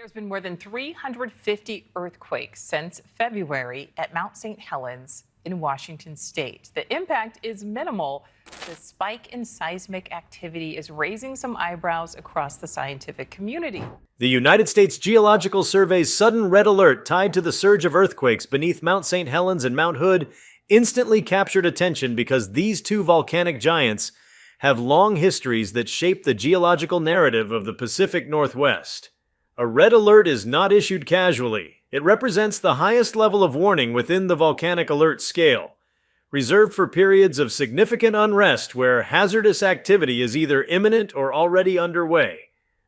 There's been more than 350 earthquakes since February at Mount St. Helens in Washington state. The impact is minimal. The spike in seismic activity is raising some eyebrows across the scientific community. The United States Geological Survey's sudden red alert tied to the surge of earthquakes beneath Mount St. Helens and Mount Hood instantly captured attention because these two volcanic giants have long histories that shape the geological narrative of the Pacific Northwest. A red alert is not issued casually. It represents the highest level of warning within the volcanic alert scale, reserved for periods of significant unrest where hazardous activity is either imminent or already underway.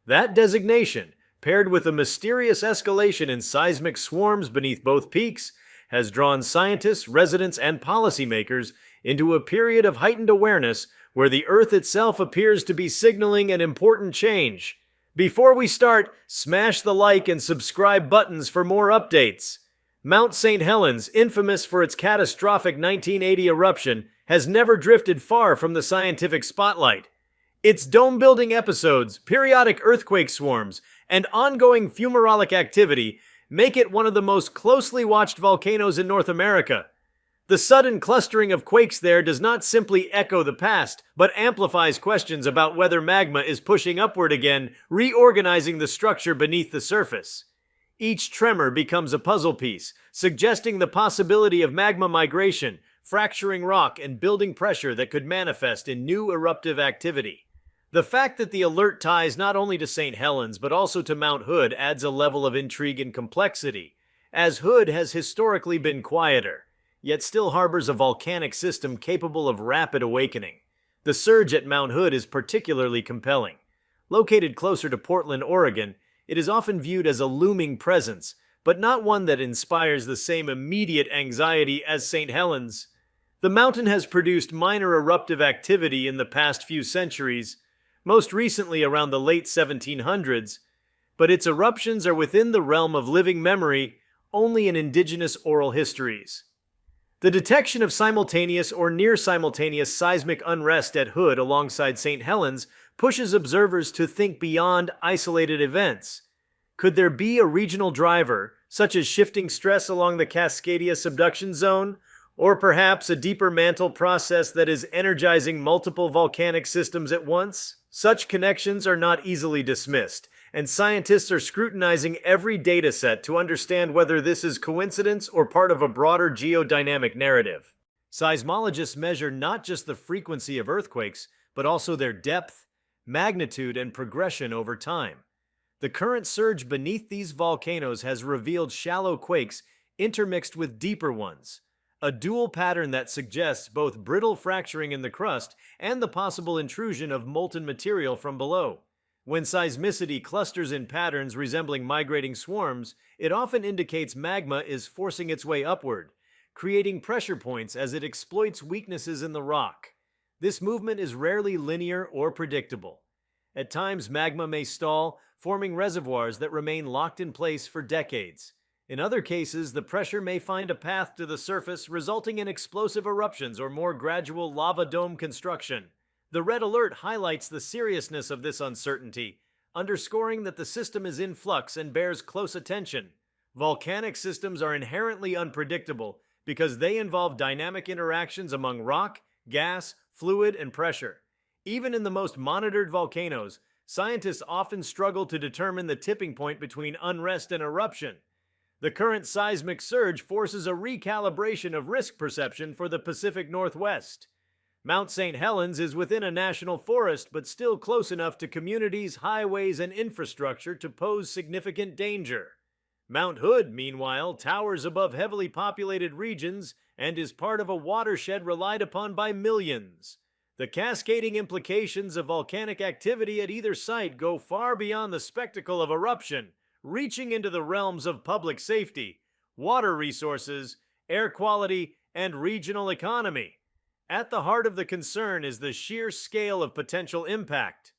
That designation, paired with a mysterious escalation in seismic swarms beneath both peaks, has drawn scientists, residents, and policymakers into a period of heightened awareness where the Earth itself appears to be signaling an important change. Before we start, smash the like and subscribe buttons for more updates. Mount St. Helens, infamous for its catastrophic 1980 eruption, has never drifted far from the scientific spotlight. Its dome-building episodes, periodic earthquake swarms, and ongoing fumarolic activity make it one of the most closely watched volcanoes in North America. The sudden clustering of quakes there does not simply echo the past, but amplifies questions about whether magma is pushing upward again, reorganizing the structure beneath the surface. Each tremor becomes a puzzle piece, suggesting the possibility of magma migration, fracturing rock, and building pressure that could manifest in new eruptive activity. The fact that the alert ties not only to St. Helens but also to Mount Hood adds a level of intrigue and complexity, as Hood has historically been quieter, yet still harbors a volcanic system capable of rapid awakening. The surge at Mount Hood is particularly compelling. Located closer to Portland, Oregon, it is often viewed as a looming presence, but not one that inspires the same immediate anxiety as St. Helens. The mountain has produced minor eruptive activity in the past few centuries, most recently around the late 1700s, but its eruptions are within the realm of living memory only in indigenous oral histories. The detection of simultaneous or near-simultaneous seismic unrest at Hood alongside St. Helens pushes observers to think beyond isolated events. Could there be a regional driver, such as shifting stress along the Cascadia subduction zone, or perhaps a deeper mantle process that is energizing multiple volcanic systems at once? Such connections are not easily dismissed, and scientists are scrutinizing every data set to understand whether this is coincidence or part of a broader geodynamic narrative. Seismologists measure not just the frequency of earthquakes, but also their depth, magnitude, and progression over time. The current surge beneath these volcanoes has revealed shallow quakes intermixed with deeper ones, a dual pattern that suggests both brittle fracturing in the crust and the possible intrusion of molten material from below. When seismicity clusters in patterns resembling migrating swarms, it often indicates magma is forcing its way upward, creating pressure points as it exploits weaknesses in the rock. This movement is rarely linear or predictable. At times, magma may stall, forming reservoirs that remain locked in place for decades. In other cases, the pressure may find a path to the surface, resulting in explosive eruptions or more gradual lava dome construction. The red alert highlights the seriousness of this uncertainty, underscoring that the system is in flux and bears close attention. Volcanic systems are inherently unpredictable because they involve dynamic interactions among rock, gas, fluid, and pressure. Even in the most monitored volcanoes, scientists often struggle to determine the tipping point between unrest and eruption. The current seismic surge forces a recalibration of risk perception for the Pacific Northwest. Mount St. Helens is within a national forest, but still close enough to communities, highways, and infrastructure to pose significant danger. Mount Hood, meanwhile, towers above heavily populated regions and is part of a watershed relied upon by millions. The cascading implications of volcanic activity at either site go far beyond the spectacle of eruption, reaching into the realms of public safety, water resources, air quality, and regional economy. At the heart of the concern is the sheer scale of potential impact.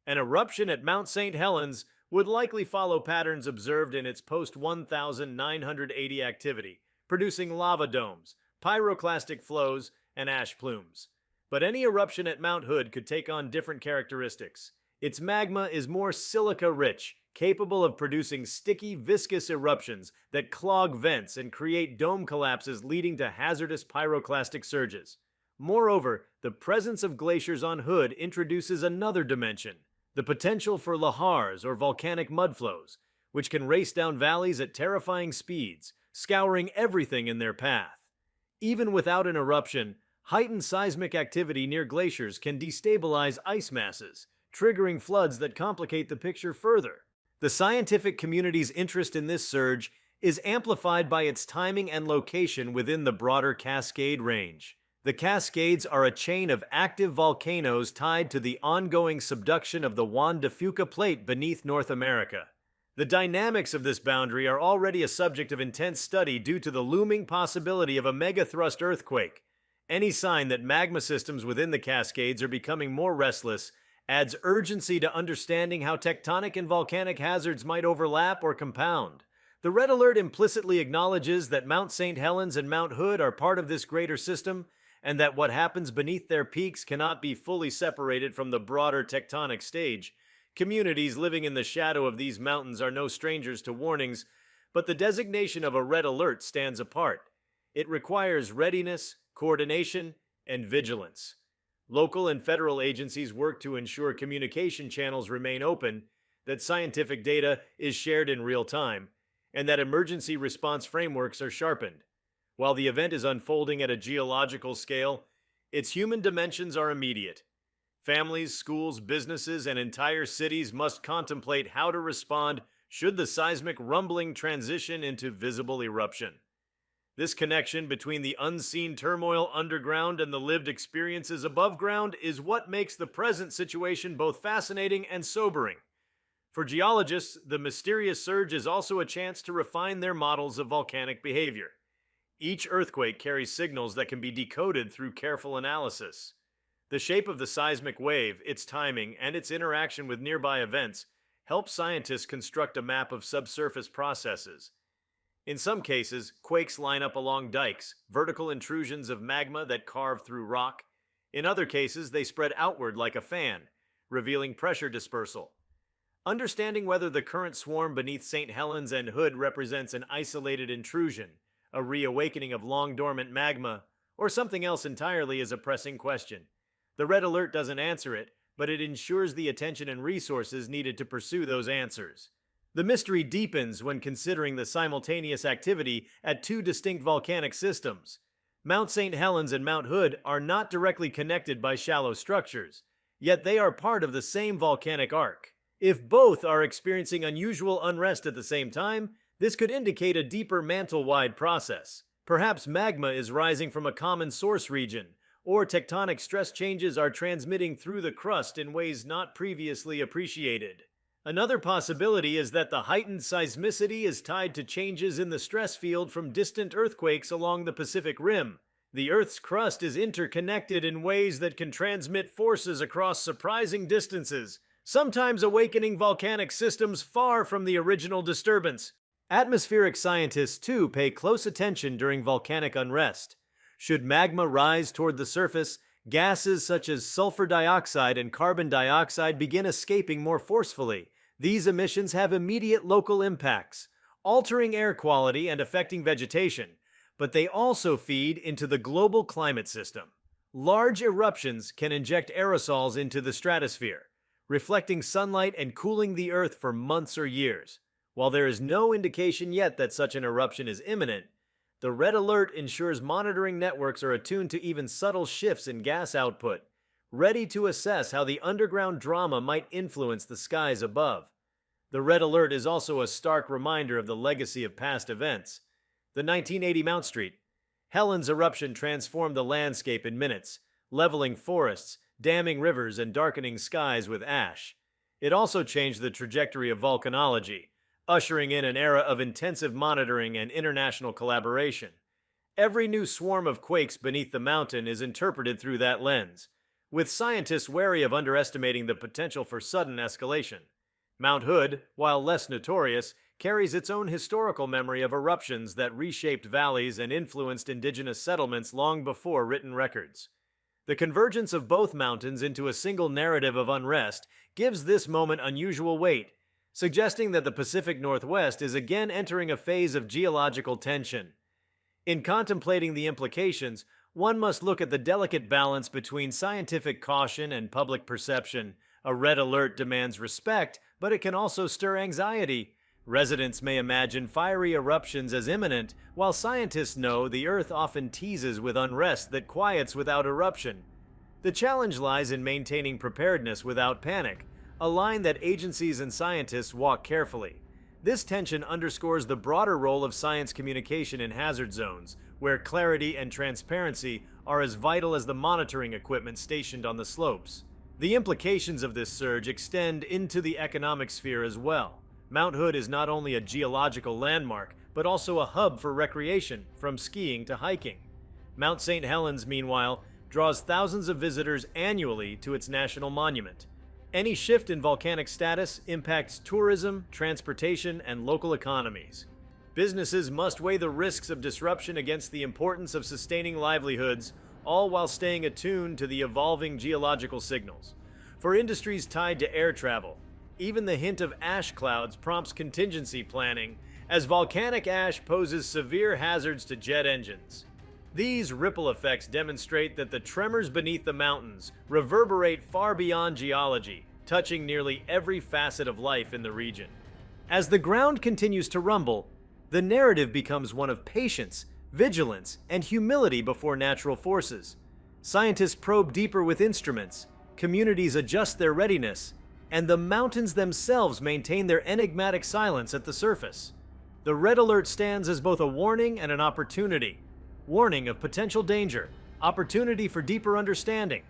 An eruption at Mount St. Helens would likely follow patterns observed in its post-1980 activity, producing lava domes, pyroclastic flows, and ash plumes. But any eruption at Mount Hood could take on different characteristics. Its magma is more silica-rich, capable of producing sticky, viscous eruptions that clog vents and create dome collapses leading to hazardous pyroclastic surges. Moreover, the presence of glaciers on Hood introduces another dimension, the potential for lahars or volcanic mudflows, which can race down valleys at terrifying speeds, scouring everything in their path. Even without an eruption, heightened seismic activity near glaciers can destabilize ice masses, triggering floods that complicate the picture further. The scientific community's interest in this surge is amplified by its timing and location within the broader Cascade Range. The Cascades are a chain of active volcanoes tied to the ongoing subduction of the Juan de Fuca Plate beneath North America. The dynamics of this boundary are already a subject of intense study due to the looming possibility of a megathrust earthquake. Any sign that magma systems within the Cascades are becoming more restless adds urgency to understanding how tectonic and volcanic hazards might overlap or compound. The red alert implicitly acknowledges that Mount St. Helens and Mount Hood are part of this greater system, and that what happens beneath their peaks cannot be fully separated from the broader tectonic stage. Communities living in the shadow of these mountains are no strangers to warnings, but the designation of a red alert stands apart. It requires readiness, coordination, and vigilance. Local and federal agencies work to ensure communication channels remain open, that scientific data is shared in real time, and that emergency response frameworks are sharpened. While the event is unfolding at a geological scale, its human dimensions are immediate. Families, schools, businesses, and entire cities must contemplate how to respond should the seismic rumbling transition into visible eruption. This connection between the unseen turmoil underground and the lived experiences above ground is what makes the present situation both fascinating and sobering. For geologists, the mysterious surge is also a chance to refine their models of volcanic behavior. Each earthquake carries signals that can be decoded through careful analysis. The shape of the seismic wave, its timing, and its interaction with nearby events help scientists construct a map of subsurface processes. In some cases, quakes line up along dikes, vertical intrusions of magma that carve through rock. In other cases, they spread outward like a fan, revealing pressure dispersal. Understanding whether the current swarm beneath St. Helens and Hood represents an isolated intrusion, a reawakening of long-dormant magma, or something else entirely is a pressing question. The red alert doesn't answer it, but it ensures the attention and resources needed to pursue those answers. The mystery deepens when considering the simultaneous activity at two distinct volcanic systems. Mount St. Helens and Mount Hood are not directly connected by shallow structures, yet they are part of the same volcanic arc. If both are experiencing unusual unrest at the same time, this could indicate a deeper mantle-wide process. Perhaps magma is rising from a common source region, or tectonic stress changes are transmitting through the crust in ways not previously appreciated. Another possibility is that the heightened seismicity is tied to changes in the stress field from distant earthquakes along the Pacific Rim. The Earth's crust is interconnected in ways that can transmit forces across surprising distances, sometimes awakening volcanic systems far from the original disturbance. Atmospheric scientists, too, pay close attention during volcanic unrest. Should magma rise toward the surface, gases such as sulfur dioxide and carbon dioxide begin escaping more forcefully. These emissions have immediate local impacts, altering air quality and affecting vegetation, but they also feed into the global climate system. Large eruptions can inject aerosols into the stratosphere, reflecting sunlight and cooling the Earth for months or years. While there is no indication yet that such an eruption is imminent, the red alert ensures monitoring networks are attuned to even subtle shifts in gas output, ready to assess how the underground drama might influence the skies above. The red alert is also a stark reminder of the legacy of past events. The 1980 Mount Street Helens eruption transformed the landscape in minutes, leveling forests, damming rivers, and darkening skies with ash. It also changed the trajectory of volcanology, ushering in an era of intensive monitoring and international collaboration. Every new swarm of quakes beneath the mountain is interpreted through that lens, with scientists wary of underestimating the potential for sudden escalation. Mount Hood, while less notorious, carries its own historical memory of eruptions that reshaped valleys and influenced indigenous settlements long before written records. The convergence of both mountains into a single narrative of unrest gives this moment unusual weight. suggesting that the Pacific Northwest is again entering a phase of geological tension. In contemplating the implications, one must look at the delicate balance between scientific caution and public perception. A red alert demands respect, but it can also stir anxiety. Residents may imagine fiery eruptions as imminent, while scientists know the Earth often teases with unrest that quiets without eruption. The challenge lies in maintaining preparedness without panic, a line that agencies and scientists walk carefully. This tension underscores the broader role of science communication in hazard zones, where clarity and transparency are as vital as the monitoring equipment stationed on the slopes. The implications of this surge extend into the economic sphere as well. Mount Hood is not only a geological landmark, but also a hub for recreation, from skiing to hiking. Mount St. Helens, meanwhile, draws thousands of visitors annually to its national monument. Any shift in volcanic status impacts tourism, transportation, and local economies. Businesses must weigh the risks of disruption against the importance of sustaining livelihoods, all while staying attuned to the evolving geological signals. For industries tied to air travel, even the hint of ash clouds prompts contingency planning, as volcanic ash poses severe hazards to jet engines. These ripple effects demonstrate that the tremors beneath the mountains reverberate far beyond geology, touching nearly every facet of life in the region. As the ground continues to rumble, the narrative becomes one of patience, vigilance, and humility before natural forces. Scientists probe deeper with instruments, communities adjust their readiness, and the mountains themselves maintain their enigmatic silence at the surface. The red alert stands as both a warning and an opportunity. Warning of potential danger, opportunity for deeper understanding.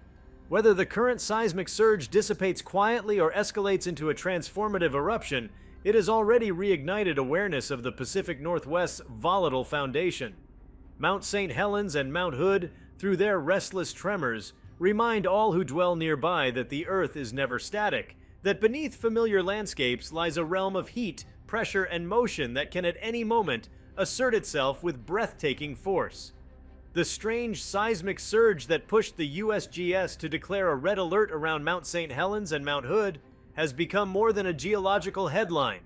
Whether the current seismic surge dissipates quietly or escalates into a transformative eruption, it has already reignited awareness of the Pacific Northwest's volatile foundation. Mount St. Helens and Mount Hood, through their restless tremors, remind all who dwell nearby that the Earth is never static, that beneath familiar landscapes lies a realm of heat, pressure, and motion that can at any moment assert itself with breathtaking force. The strange seismic surge that pushed the USGS to declare a red alert around Mount St. Helens and Mount Hood has become more than a geological headline.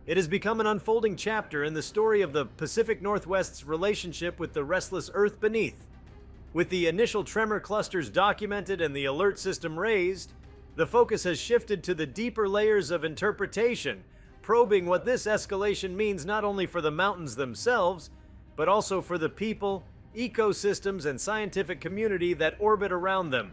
It has become an unfolding chapter in the story of the Pacific Northwest's relationship with the restless Earth beneath. With the initial tremor clusters documented and the alert system raised, the focus has shifted to the deeper layers of interpretation, probing what this escalation means not only for the mountains themselves, but also for the people, ecosystems, and scientific community that orbit around them.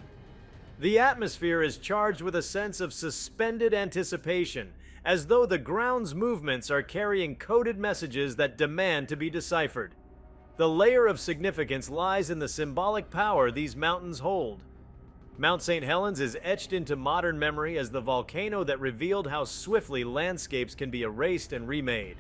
The atmosphere is charged with a sense of suspended anticipation, as though the ground's movements are carrying coded messages that demand to be deciphered. The layer of significance lies in the symbolic power these mountains hold. Mount St. Helens is etched into modern memory as the volcano that revealed how swiftly landscapes can be erased and remade.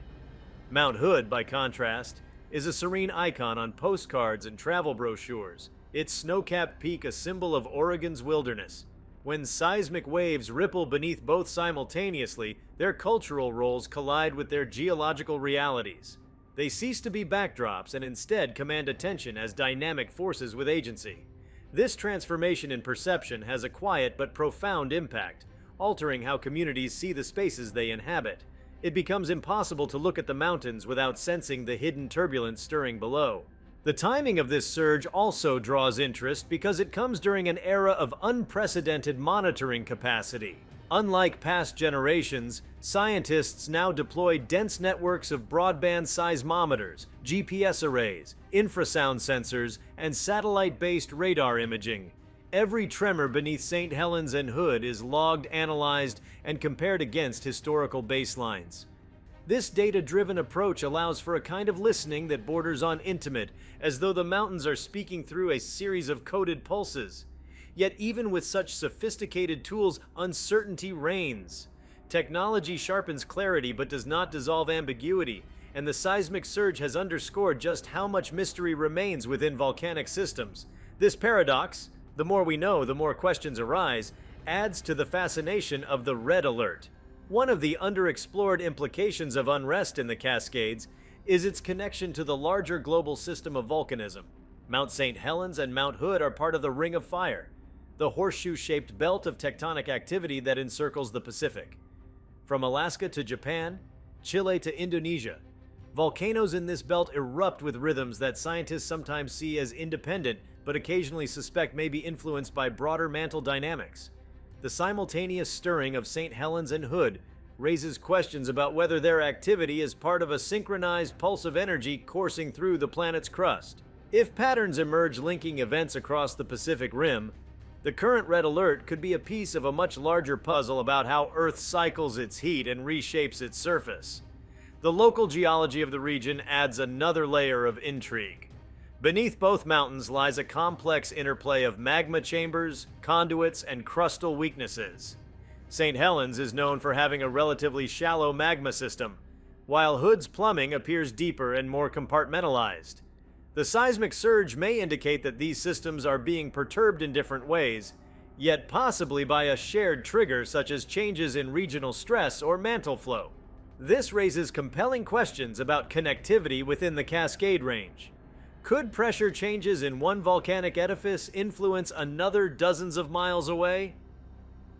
Mount Hood, by contrast, is a serene icon on postcards and travel brochures, its snow-capped peak a symbol of Oregon's wilderness. When seismic waves ripple beneath both simultaneously, their cultural roles collide with their geological realities. They cease to be backdrops and instead command attention as dynamic forces with agency. This transformation in perception has a quiet but profound impact, altering how communities see the spaces they inhabit. It becomes impossible to look at the mountains without sensing the hidden turbulence stirring below. The timing of this surge also draws interest because it comes during an era of unprecedented monitoring capacity. Unlike past generations, scientists now deploy dense networks of broadband seismometers, GPS arrays, infrasound sensors, and satellite-based radar imaging. Every tremor beneath St. Helens and Hood is logged, analyzed, and compared against historical baselines. This data-driven approach allows for a kind of listening that borders on intimate, as though the mountains are speaking through a series of coded pulses. Yet even with such sophisticated tools, uncertainty reigns. Technology sharpens clarity but does not dissolve ambiguity, and the seismic surge has underscored just how much mystery remains within volcanic systems. This paradox, the more we know, the more questions arise, adds to the fascination of the red alert. One of the underexplored implications of unrest in the Cascades is its connection to the larger global system of volcanism. Mount St. Helens and Mount Hood are part of the Ring of Fire, the horseshoe-shaped belt of tectonic activity that encircles the Pacific. From Alaska to Japan, Chile to Indonesia, volcanoes in this belt erupt with rhythms that scientists sometimes see as independent, but occasionally suspect may be influenced by broader mantle dynamics. The simultaneous stirring of St. Helens and Hood raises questions about whether their activity is part of a synchronized pulse of energy coursing through the planet's crust. If patterns emerge linking events across the Pacific Rim, the current red alert could be a piece of a much larger puzzle about how Earth cycles its heat and reshapes its surface. The local geology of the region adds another layer of intrigue. Beneath both mountains lies a complex interplay of magma chambers, conduits, and crustal weaknesses. St. Helens is known for having a relatively shallow magma system, while Hood's plumbing appears deeper and more compartmentalized. The seismic surge may indicate that these systems are being perturbed in different ways, yet possibly by a shared trigger such as changes in regional stress or mantle flow. This raises compelling questions about connectivity within the Cascade Range. Could pressure changes in one volcanic edifice influence another dozens of miles away?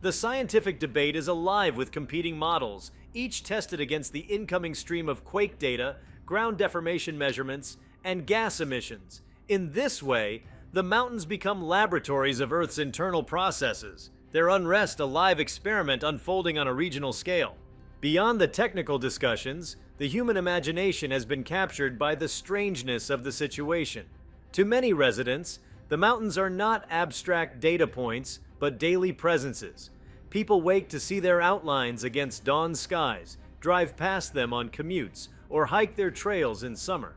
The scientific debate is alive with competing models, each tested against the incoming stream of quake data, ground deformation measurements, and gas emissions. In this way, the mountains become laboratories of Earth's internal processes, their unrest a live experiment unfolding on a regional scale. Beyond the technical discussions, the human imagination has been captured by the strangeness of the situation. To many residents, the mountains are not abstract data points, but daily presences. People wake to see their outlines against dawn skies, drive past them on commutes, or hike their trails in summer.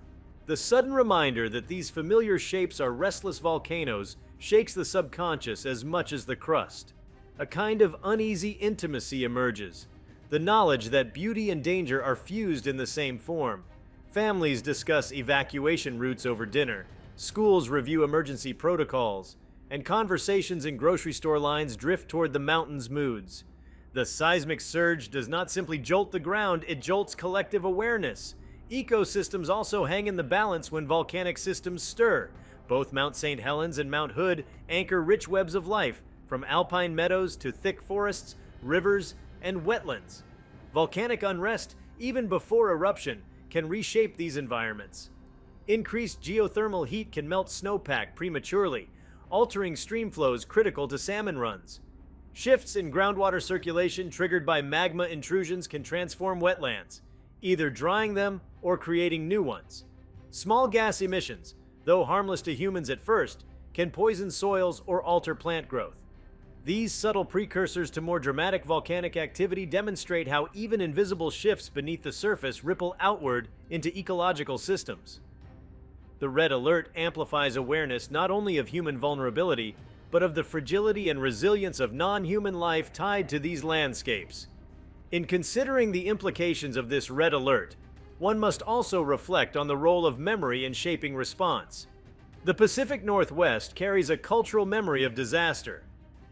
The sudden reminder that these familiar shapes are restless volcanoes shakes the subconscious as much as the crust. A kind of uneasy intimacy emerges. The knowledge that beauty and danger are fused in the same form. Families discuss evacuation routes over dinner. Schools review emergency protocols. And conversations in grocery store lines drift toward the mountain's moods. The seismic surge does not simply jolt the ground, it jolts collective awareness. Ecosystems also hang in the balance when volcanic systems stir. Both Mount St. Helens and Mount Hood anchor rich webs of life, from alpine meadows to thick forests, rivers, and wetlands. Volcanic unrest, even before eruption, can reshape these environments. Increased geothermal heat can melt snowpack prematurely, altering stream flows critical to salmon runs. Shifts in groundwater circulation triggered by magma intrusions can transform wetlands, either drying them or creating new ones. Small gas emissions, though harmless to humans at first, can poison soils or alter plant growth. These subtle precursors to more dramatic volcanic activity demonstrate how even invisible shifts beneath the surface ripple outward into ecological systems. The red alert amplifies awareness not only of human vulnerability, but of the fragility and resilience of non-human life tied to these landscapes. In considering the implications of this red alert, one must also reflect on the role of memory in shaping response. The Pacific Northwest carries a cultural memory of disaster,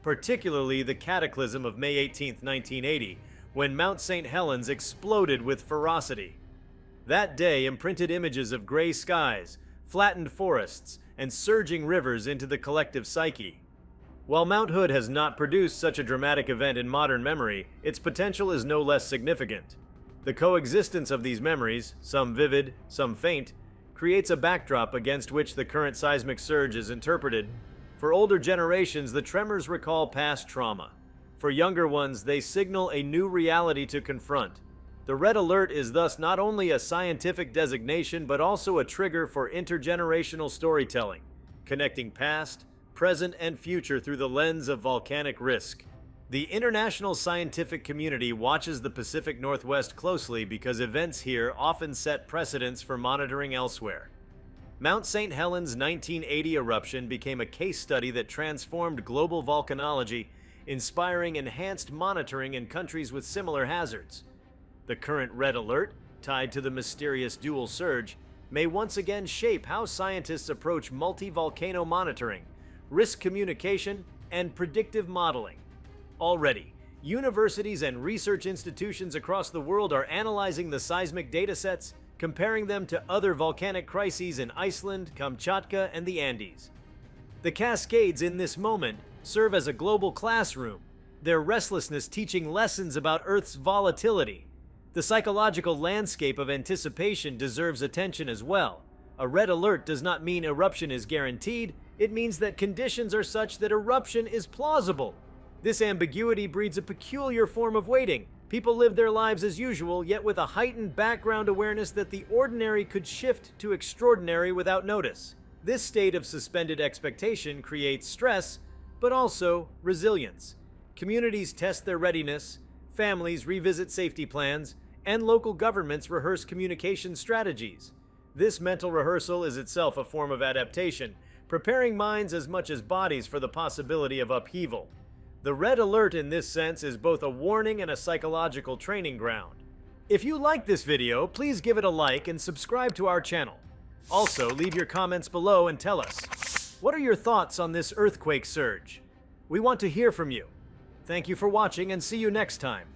particularly the cataclysm of May 18, 1980, when Mount St. Helens exploded with ferocity. That day imprinted images of gray skies, flattened forests, and surging rivers into the collective psyche. While Mount Hood has not produced such a dramatic event in modern memory, its potential is no less significant. The coexistence of these memories, some vivid, some faint, creates a backdrop against which the current seismic surge is interpreted. For older generations, the tremors recall past trauma. For younger ones, they signal a new reality to confront. The red alert is thus not only a scientific designation, but also a trigger for intergenerational storytelling, connecting past, present, and future through the lens of volcanic risk. The international scientific community watches the Pacific Northwest closely because events here often set precedents for monitoring elsewhere. Mount St. Helens' 1980 eruption became a case study that transformed global volcanology, inspiring enhanced monitoring in countries with similar hazards. The current red alert, tied to the mysterious dual surge, may once again shape how scientists approach multi-volcano monitoring, risk communication, and predictive modeling. Already, universities and research institutions across the world are analyzing the seismic datasets, comparing them to other volcanic crises in Iceland, Kamchatka, and the Andes. The Cascades in this moment serve as a global classroom, their restlessness teaching lessons about Earth's volatility. The psychological landscape of anticipation deserves attention as well. A red alert does not mean eruption is guaranteed, it means that conditions are such that eruption is plausible. This ambiguity breeds a peculiar form of waiting. People live their lives as usual, yet with a heightened background awareness that the ordinary could shift to extraordinary without notice. This state of suspended expectation creates stress, but also resilience. Communities test their readiness, families revisit safety plans, and local governments rehearse communication strategies. This mental rehearsal is itself a form of adaptation, preparing minds as much as bodies for the possibility of upheaval. The red alert in this sense is both a warning and a psychological training ground. If you like this video, please give it a like and subscribe to our channel. Also, leave your comments below and tell us, what are your thoughts on this earthquake surge? We want to hear from you. Thank you for watching and see you next time.